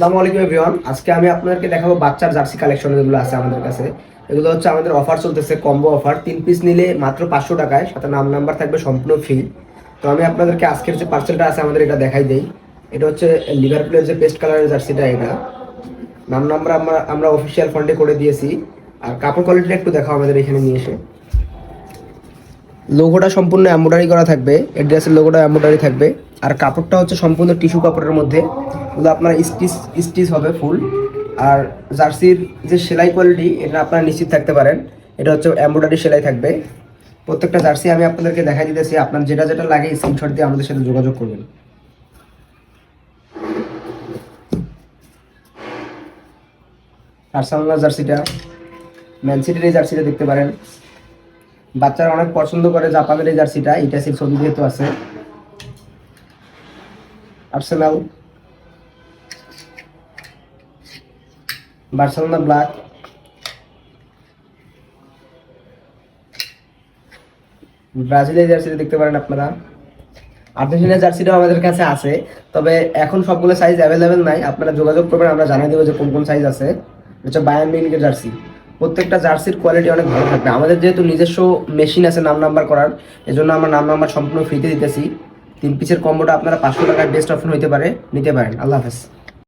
আসসালামু আলাইকুম এভরিওয়ান। আজকে আমি আপনাদেরকে দেখাবো বাচ্চার জার্সি কালেকশন যেগুলো আছে আমাদের কাছে। এগুলো হচ্ছে আমাদের অফার চলতেছে, কম্বো অফার। 3 পিস নিলে মাত্র 500 টাকায়, সাথে নাম্বার থাকবে সম্পূর্ণ ফ্রি। তো আমি আপনাদেরকে আজকের যে পার্সেলটা আছে আমাদের, এটা দেখাই দেই। এটা হচ্ছে লিভারপুলের যে পেস্ট কালারের জার্সিটা। এটা নাম্বার আমরা অফিসিয়াল ফন্টে করে দিয়েছি। আর কাপড় কোয়ালিটিটা একটু দেখাও আমাদের এখানে নিয়ে এসে। লোগোটা সম্পূর্ণ এমব্রয়ডারি করা থাকবে, অ্যাড্রেসের লোগোটা এমব্রয়ডারি থাকবে। আর কাপড়টা হচ্ছে সম্পূর্ণ টিস্যু কাপড়ের মধ্যে, এগুলো আপনার স্টিচ হবে ফুল। আর জার্সির যে সেলাই কোয়ালিটি, এটা আপনারা নিশ্চিত থাকতে পারেন, এটা হচ্ছে এমব্রয়ডারি সেলাই থাকবে। প্রত্যেকটা জার্সি আমি আপনাদেরকে দেখাই দিতেছি, আপনার যেটা যেটা লাগে স্ক্রিনশট দিয়ে আমাদের সাথে যোগাযোগ করবেন। আর্সেনাল জার্সিটা, ম্যান সিটির এই জার্সিটা দেখতে পারেন। বাচ্চারা অনেক পছন্দ করে জাপানের এই জার্সিটা, ইটাসির ছবি যেহেতু আছে। আর্সেনাল, বার্সেলোনা ব্ল্যাক, ব্রাজিলের জার্সিটা দেখতে পারেন আপনারা। আর্জেন্টিনার জার্সিটাও আমাদের কাছে আছে, তবে এখন সবগুলো সাইজ অ্যাভেলেবেল নাই। আপনারা যোগাযোগ করবেন, আমরা জানিয়ে দেবো যে কোন কোন সাইজ আছে। হচ্ছে বায়ার্ন মিউনিখের জার্সি। প্রত্যেকটা জার্সির কোয়ালিটি অনেক ভালো থাকবে। আমাদের যেহেতু নিজস্ব মেশিন আছে নাম্বার করার, এজন্য আমরা নাম্বার সম্পূর্ণ ফ্রিতে দিতেছি। 3 পিসের কম্বোটা আপনারা 500 টাকার বেস্ট অপশন হইতে পারে, নিতে পারেন। আল্লাহ হাফেজ।